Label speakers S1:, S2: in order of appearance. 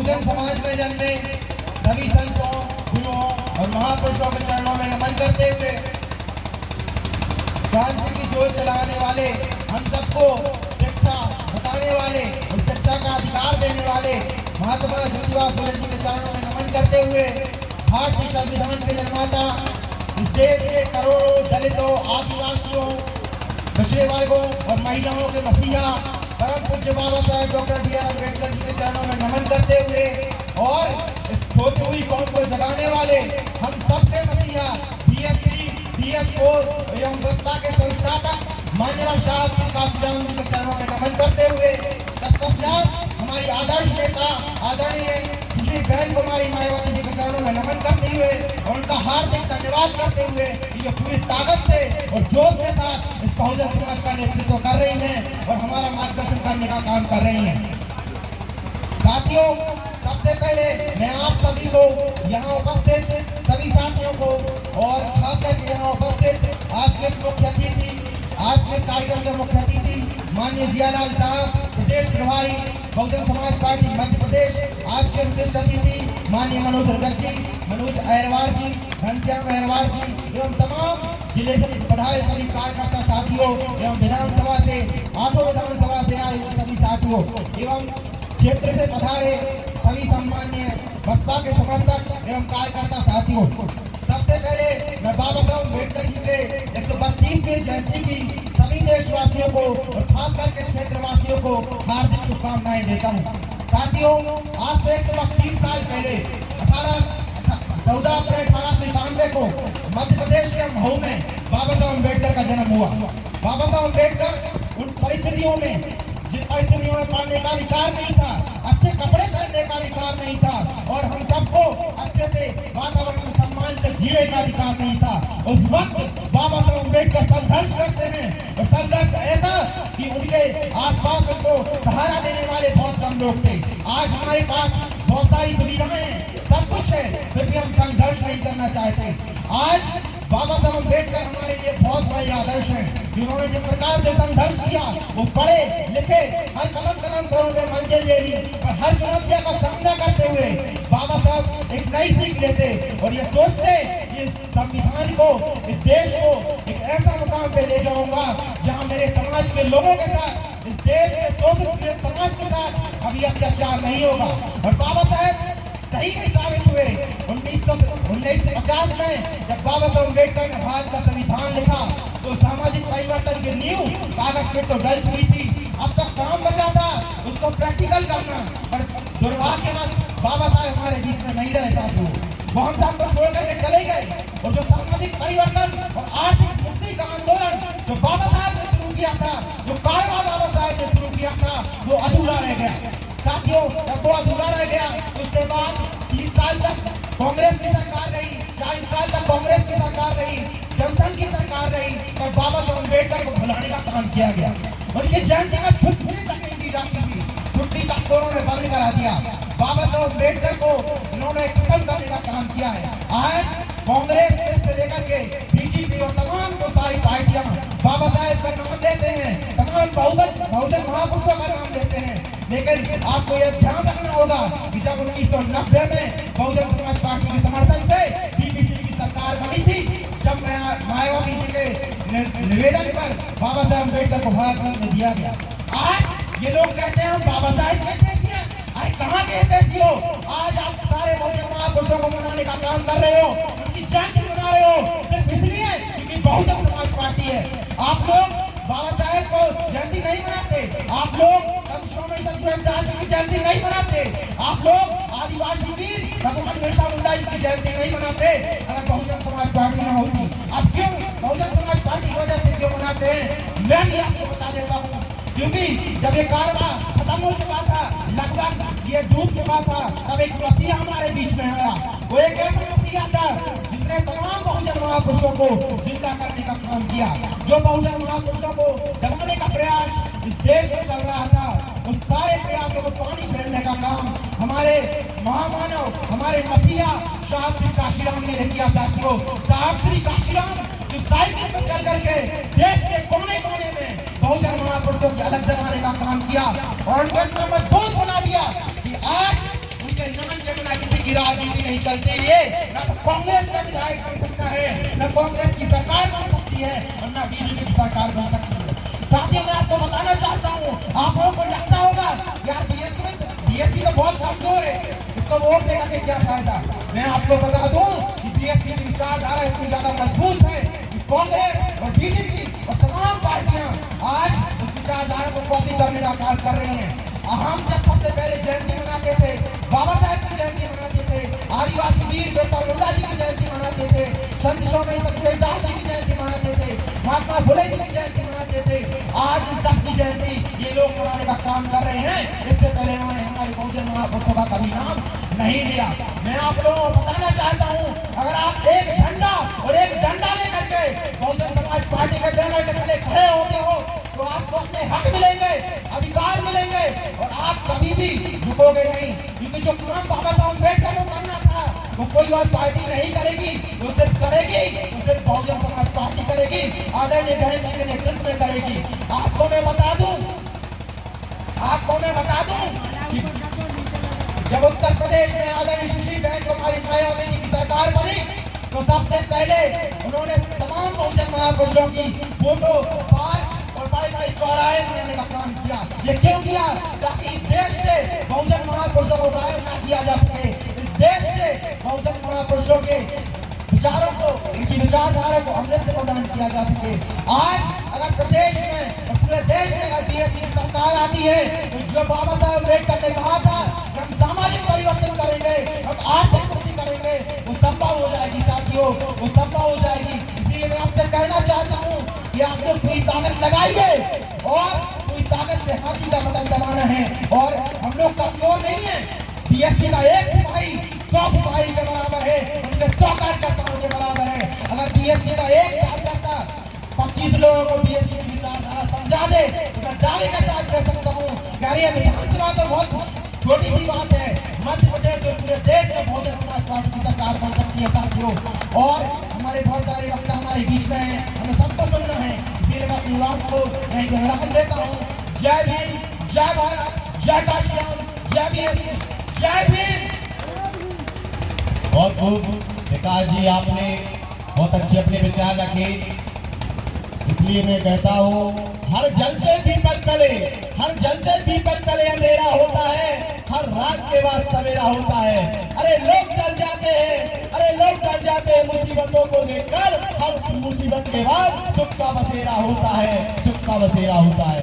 S1: बहुजन समाज में जन्मे सभी संतों, गुरुओं और महापुरुषों के चरणों में नमन करते हुए क्रांति की जोत जलाने वाले, हम सबको शिक्षा बताने वाले और शिक्षा का अधिकार देने वाले महात्मा ज्योतिबा फुले जी के चरणों में नमन करते हुए भारतीय संविधान के निर्माता, इस देश के करोड़ों दलितों, आदिवासियों, पिछड़े वर्गों और महिलाओं के मसीहा परम पूज्य बाबा साहेब डॉक्टर बी.आर. अम्बेडकर जी के चरणों में नमन करते हुए और इस सोती हुई कौम को जगाने वाले हम सबके मसीहा BS3, BS4 एवं बसपा के संस्थापक माननीय शाह काशीराम जी के चरणों में नमन करते हुए तत्पश्चात हमारी आदर्श नेता आदरणीय सुश्री बहन कुमारी मायावती जी के चरणों में नमन करते हुए और उनका हार्दिक धन्यवाद करते हुए ये पूरी ताकत से और जोश के साथ इस बहुजन समाज का नेतृत्व कर रही हैं और हमारा मार्गदर्शन करने का काम कर रही हैं। साथियों, सबसे पहले मैं आप सभी को यहाँ उपस्थित सभी साथियों को और खास करके यहाँ उपस्थित आज के मुख्य अतिथि, आज के कार्यक्रम के मुख्य अतिथि माननीय जियालाल साहब, प्रदेश प्रभारी बहुजन समाज पार्टी मध्य प्रदेश, आज के विशिष्ट अतिथि माननीय मनोज रजक जी, मनोज अहरवार जी, घनश्याम अहरवार जी एवं तमाम जिले से पधारे सभी कार्यकर्ता साथियों एवं विधानसभा से 8 विधानसभा से आए हुए सभी साथियों एवं क्षेत्र से पधारे सभी सम्मान्य बसपा के समर्थक एवं कार्यकर्ता साथियों, सबसे पहले मैं बाबा साहब अम्बेडकर जी के 132वीं जयंती की सभी देशवासियों को और खास करके क्षेत्रवासियों को हार्दिक शुभकामनाएं देता हूं। साथियों, आज से 132 साल पहले 14 अप्रैल 1891 को मध्य प्रदेश के महू में बाबा साहब अम्बेडकर का जन्म हुआ। बाबा साहब अम्बेडकर उन परिस्थितियों में, जिन परिस्थितियों में पढ़ने का अधिकार नहीं था, अच्छे कपड़े पहनने का अधिकार नहीं था और हम सबको अच्छे से वातावरण में सम्मान से जीने का अधिकार नहीं था, उस वक्त बाबा साहब अम्बेडकर संघर्ष करते हैं और संघर्ष ऐसा कि उनके आसपास उनको सहारा देने वाले बहुत कम लोग थे। आज हमारे पास बहुत सारी सुविधाएं, सब कुछ है, फिर भी हम संघर्ष नहीं करना चाहते। आज बाबा साहब अम्बेडकर हमारे लिए बहुत बड़े आदर्श हैं। जिन्होंने जिस प्रकार से संघर्ष किया, वो पढ़े लिखे, हर कदम कदम पर उन्होंने मंजिल ले ली और हर चुनौतियों का सामना करते हुए बाबा साहब एक नई सीख लेते और ये सोचते कि इस संविधान को, इस देश को एक ऐसा मुकाम पे ले जाऊंगा जहां मेरे समाज के लोगों के साथ, इस देश के शोषित समाज के साथ अभी अत्याचार नहीं होगा। और बाबा साहब सही भी साबित हुए। 1950 में जब बाबा साहब अम्बेडकर ने भारत का संविधान लिखा तो सामाजिक परिवर्तन की नींव कागज पे तो डल हुई थी, अब तक काम बचा था उसको प्रैक्टिकल करना। पर दुर्भाग्यवश बाबा साहब हमारे बीच में नहीं रहे साथियों, वो हम सबको छोड़ करके चले गए और जो सामाजिक परिवर्तन और आर्थिक मुक्ति का आंदोलन जो बाबा साहब ने शुरू किया था, जो कारवा बाबा साहब ने शुरू किया था, वो अधूरा रह गया। साथियों, जब वो अधूरा रह गया उसके बाद 30 साल तक कांग्रेस की सरकार रही, 40 साल तक कांग्रेस की सरकार रही, जनसंघ की सरकार रही और बाबा साहब अम्बेडकर को भुलाने का काम किया गया और ये जयंती में छुट्टी तक नहीं दी जाती थी, छुट्टी तक तो उन्होंने बंद करा दिया। बाबा साहब अम्बेडकर को इन्होंने खत्म करने का काम किया है। आज कांग्रेस से लेकर के बीजेपी और तमाम जो सारी पार्टियां बाबा साहेब का नाम लेते हैं, तमाम बहुजन महापुरुषों का नाम लेते हैं, लेकिन आपको यह ध्यान रखना होगा कि जब 1990 में बहुजन समाज पार्टी के समर्थन से बीपीसी की सरकार बनी थी, जब मायावती जी के निवेदन पर बाबा साहब अम्बेडकर को भारत रत्न दिया गया। आज ये लोग कहते हैं हम बाबा साहेब कहते हैं, अरे कहाँ कहते हो? आज आप सारे बहुजन महापुरुषों को मनाने का काम कर रहे हो, उनकी जयंती मना रहे हो सिर्फ इसलिए क्योंकि बहुजन समाज पार्टी है। आप लोग बाबा साहेब को जयंती नहीं मनाते, आप लोग श्रोमणी संत रविदास जी की जयंती नहीं मनाते, आप लोग आदिवासी वीर भगवान बिरसा मुंडा जी की जयंती नहीं मनाते। अगर बहुजन समाज पार्टी न होती, आप क्यों बहुजन समाज पार्टी की वजह से क्यों मनाते हैं, मैं भी आपको बता देता हूँ। क्योंकि जब ये कारवा खत्म हो चुका था, लगभग ये डूब चुका था, तब एक मसीहा हमारे बीच में आया। वो एक ऐसा मसीहा था जिसने तमाम बहुजन महापुरुषों को जिंदा करने का काम किया। जो बहुजन महापुरुषों को दबाने का प्रयास इस देश में चल रहा था, उस सारे प्रयासों को पानी फेरने का काम हमारे महामानव, हमारे मसीहा साहब श्री काशीराम ने किया। साथियों, साहब श्री काशीराम जो साइकिल पर चल करके देश के कोने कोने में बहुजन महापुरुषों की अलग जगाने का काम किया और उनको इतना मजबूत बना दिया कि आज उनके नाम के बिना किसी की राजनीति नहीं चलती है। न तो कांग्रेस का विधायक बन सकता है, न कांग्रेस की सरकार बन सकती है और न बीजेपी की सरकार बन सकती है। साथियों, मैं आपको बताना चाहता हूँ, आप लोगों को लगता होगा यार बीएसपी तो बहुत कमजोर है, इसको वोट देगा के क्या फायदा। मैं आपको बता दूं कि बीएसपी की विचारधारा इतनी ज्यादा मजबूत है कि कांग्रेस और बीजेपी और तमाम पार्टियां आज उस विचारधारा को कॉपी करने का काम कर रही हैं। हम जब सबसे पहले जयंती मनाते थे, बाबा साहब की जयंती मनाते थे, आदिवासी वीर बिरसा मुंडा जी की जयंती मनाते थे, संत स्वामी सतगुरुदास जी की जयंती मनाते थे, महात्मा फुले जी की जयंती मनाते थे। आज इन सबकी जयंती ये लोग मनाने का काम कर रहे हैं। इससे पहले उन्होंने हमारे बहुजन महापुरुषों का कभी नाम नहीं लिया। मैं आप लोगों को बताना चाहता हूँ, अगर आप एक झंडा और एक डंडा लेकर के बहुजन समाज पार्टी के बैनर के तले खड़े होते हो तो आपको अपने हक मिलेंगे, अधिकार मिलेंगे और आप कभी भी झुकोगे नहीं। क्योंकि जो काम बाबा साहब अम्बेडकर को करना था वो कोई और पार्टी नहीं करेगी, वो सिर्फ करेगी, वो सिर्फ बहुजन समाज पार्टी करेगी, आदरणीय बहन जी के नेतृत्व में करेगी। आपको मैं बता दूं कि जब उत्तर प्रदेश में आदरणीय सुश्री बहन कुमारी मायावती जी की सरकार बनी तो सबसे पहले उन्होंने तमाम बहुजन महापुरुषों की फोटो, पार्क और बड़े-बड़े चौराहे बनाने का काम किया। ये क्यों किया? ताकि इस देश से बहुजन महापुरुषों को गायब न किया जा सके, इस देश से बहुजन महापुरुषों के विचारों को, उनकी विचारधारा को अमृत प्रदान किया जा सके। आज अगर प्रदेश में और पूरे देश में अगर बीएसपी की सरकार आती है तो जो बाबा साहब अम्बेडकर ने कहा था कि हम सामाजिक परिवर्तन करेंगे, हम आर्थिक वृद्धि करेंगे, वो संभव हो जाएगी साथियों, वो संभव हो जाएगी। इसलिए मैं आपसे कहना चाहता हूँ कि आप लोग पूरी ताकत लगाइए और पूरी ताकत से हाथी का बटन दबाना है। और हम लोग कमजोर नहीं है। बीएसपी का एक सिपाही 100 सिपाही के बराबर है, उनके 100 कार्यकर्ताओं के बराबर है। अगर बीएसपी का एक कार्यकर्ता 25 लोगों को बीएसपी की विचारधारा समझा दे तो मैं दावे के साथ कह सकता हूँ कि ये विधानसभा तो बहुत छोटी सी बात है, मध्य प्रदेश और पूरे देश में बहुजन समाज पार्टी की सरकार बन सकती है साथियों। और हमारे बहुत सारे वक्ता हमारे बीच में हैं, हमें सबको सुनना है, इसलिए मैं अपनी बात को मैं दोहराकर देता हूँ। जय भीम, जय भारत, जय काशीराम, जय बीएसपी, जय भीम।
S2: बहुत खूब विकास जी, आपने बहुत अच्छे अपने विचार रखे। इसलिए मैं कहता हूँ हर जलते दीपक तले, हर जलते दीपक तले अंधेरा होता है, हर रात के बाद सवेरा होता है। अरे लोग डर जाते हैं, अरे लोग डर जाते हैं मुसीबतों को देखकर, हर मुसीबत के बाद सुख का बसेरा होता है, सुख का बसेरा होता है।